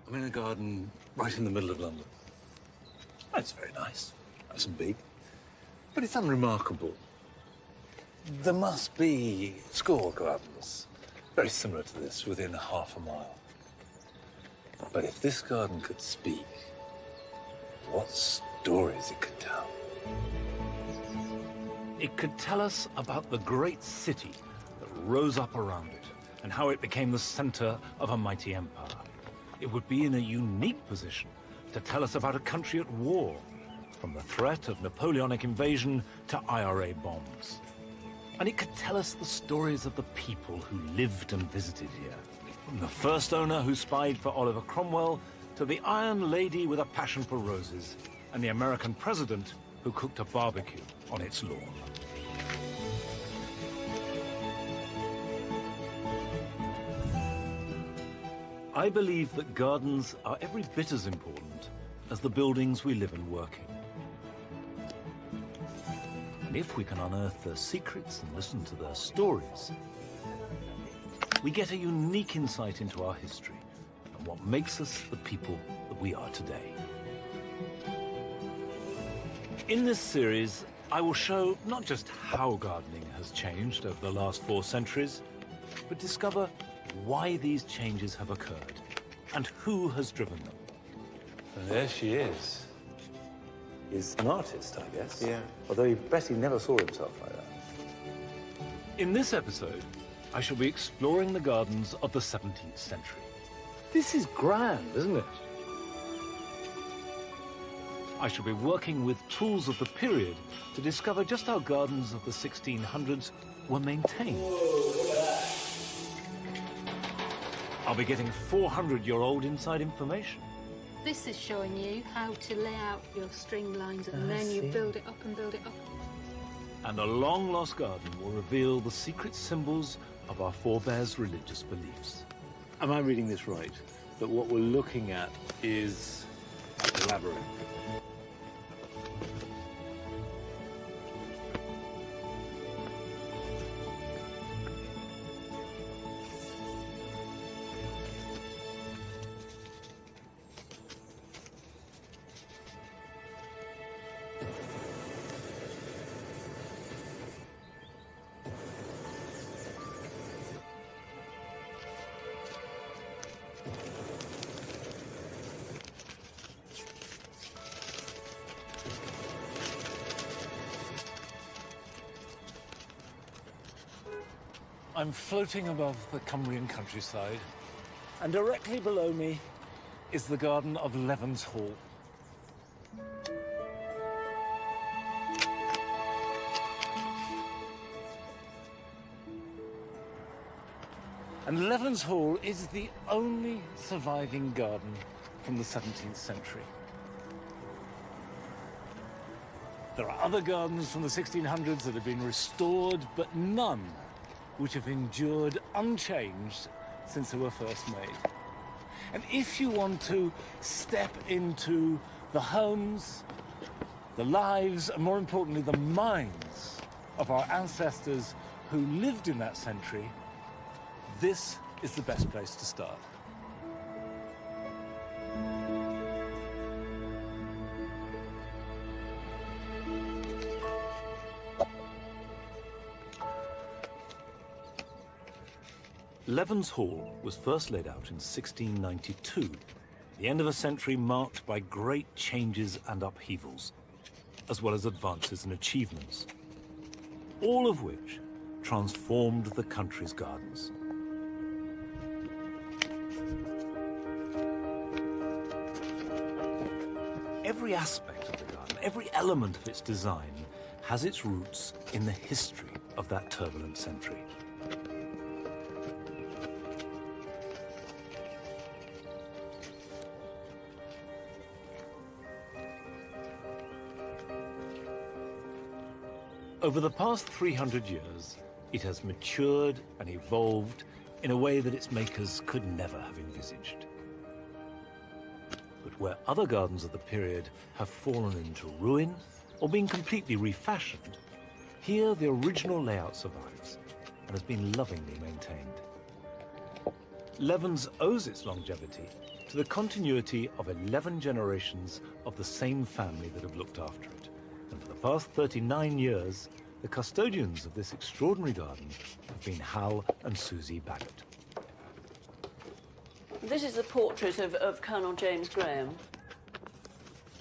I'm in a garden right in the middle of London. It's very nice, nice and big, but it's unremarkable. There must be score gardens very similar to this within half a mile. But if this garden could speak, what stories it could tell. It could tell us about the great city that rose up around it and how it became the center of a mighty empire. It would be in a unique position to tell us about a country at war, from the threat of Napoleonic invasion to IRA bombs. And it could tell us the stories of the people who lived and visited here, from the first owner who spied for Oliver Cromwell to the Iron Lady with a passion for roses and the American president who cooked a barbecue on its lawn. I believe that gardens are every bit as important as the buildings we live and work in. And if we can unearth their secrets and listen to their stories, we get a unique insight into our history and what makes us the people that we are today. In this series, I will show not just how gardening has changed over the last 4 centuries, but discover why these changes have occurred and who has driven them. And there she is. He's an artist, I guess. Yeah. Although he bet he never saw himself like that. In this episode, I shall be exploring the gardens of the 17th century. This is grand, isn't it? I shall be working with tools of the period to discover just how gardens of the 1600s were maintained. I'll be getting 400-year-old inside information. This is showing you how to lay out your string lines, and then you build it up and build it up. And a long-lost garden will reveal the secret symbols of our forebears' religious beliefs. Am I reading this right? That what we're looking at is a labyrinth. I'm floating above the Cumbrian countryside, and directly below me is the garden of Levens Hall. And Levens Hall is the only surviving garden from the 17th century. There are other gardens from the 1600s that have been restored, but none which have endured unchanged since they were first made. And if you want to step into the homes, the lives, and more importantly, the minds of our ancestors who lived in that century, this is the best place to start. Levens Hall was first laid out in 1692, the end of a century marked by great changes and upheavals, as well as advances and achievements, all of which transformed the country's gardens. Every aspect of the garden, every element of its design, has its roots in the history of that turbulent century. Over the past 300 years, it has matured and evolved in a way that its makers could never have envisaged. But where other gardens of the period have fallen into ruin or been completely refashioned, here the original layout survives and has been lovingly maintained. Levens owes its longevity to the continuity of 11 generations of the same family that have looked after it. And for the past 39 years, the custodians of this extraordinary garden have been Hal and Susie Baggott. This is a portrait of Colonel James Graham,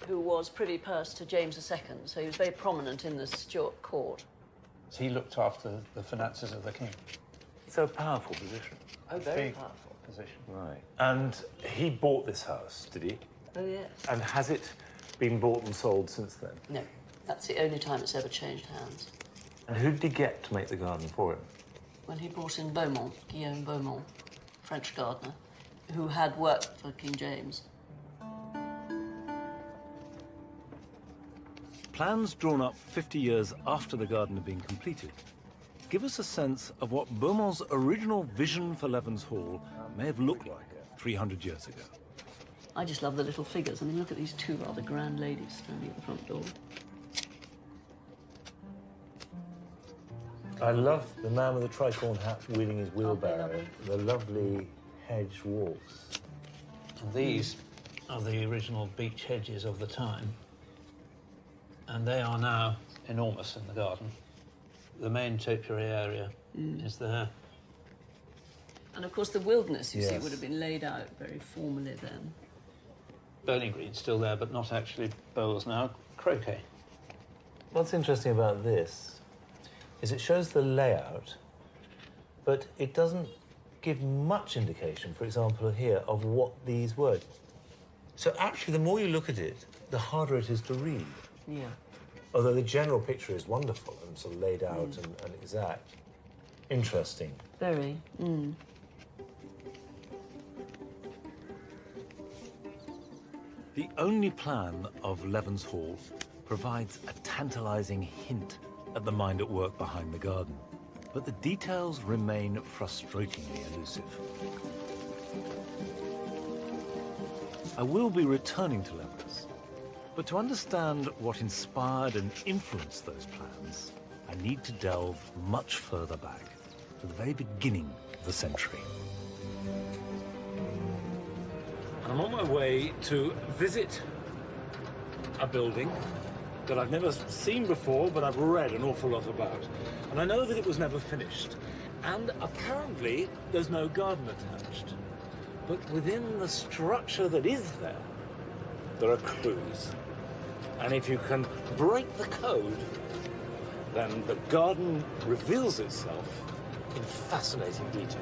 who was privy purse to James II, so he was very prominent in the Stuart court. He looked after the finances of the king. It's a powerful position. Oh, very Big powerful. position. Right. And he bought this house, did he? Oh, yes. And has it been bought and sold since then? No, that's the only time it's ever changed hands. And who did he get to make the garden for him? When he brought in Beaumont, Guillaume Beaumont, French gardener, who had worked for King James. Plans drawn up 50 years after the garden had been completed give us a sense of what Beaumont's original vision for Levens Hall may have looked like 300 years ago. I just love the little figures. I mean, look at these two rather grand ladies standing at the front door. I love the man with the tricorn hat wheeling his wheelbarrow. lovely. The lovely hedge walks. And these are the original beech hedges of the time. And they are now enormous in the garden. The main topiary area is there. And of course, the wilderness, you see, Yes. would have been laid out very formally then. Bowling green's still there, but not actually bowls now. Croquet. What's interesting about this is it shows the layout, but it doesn't give much indication, for example, here, of what these were. So actually, the more you look at it, the harder it is to read. Yeah. Although the general picture is wonderful and sort of laid out and exact. Interesting. Very. The only plan of Levens Hall provides a tantalizing hint at the mind at work behind the garden, but the details remain frustratingly elusive. I will be returning to Levens, but to understand what inspired and influenced those plans, I need to delve much further back, to the very beginning of the century. I'm on my way to visit a building that I've never seen before, but I've read an awful lot about. And I know that it was never finished. And apparently, there's no garden attached. But within the structure that is there are clues. And if you can break the code, then the garden reveals itself in fascinating detail.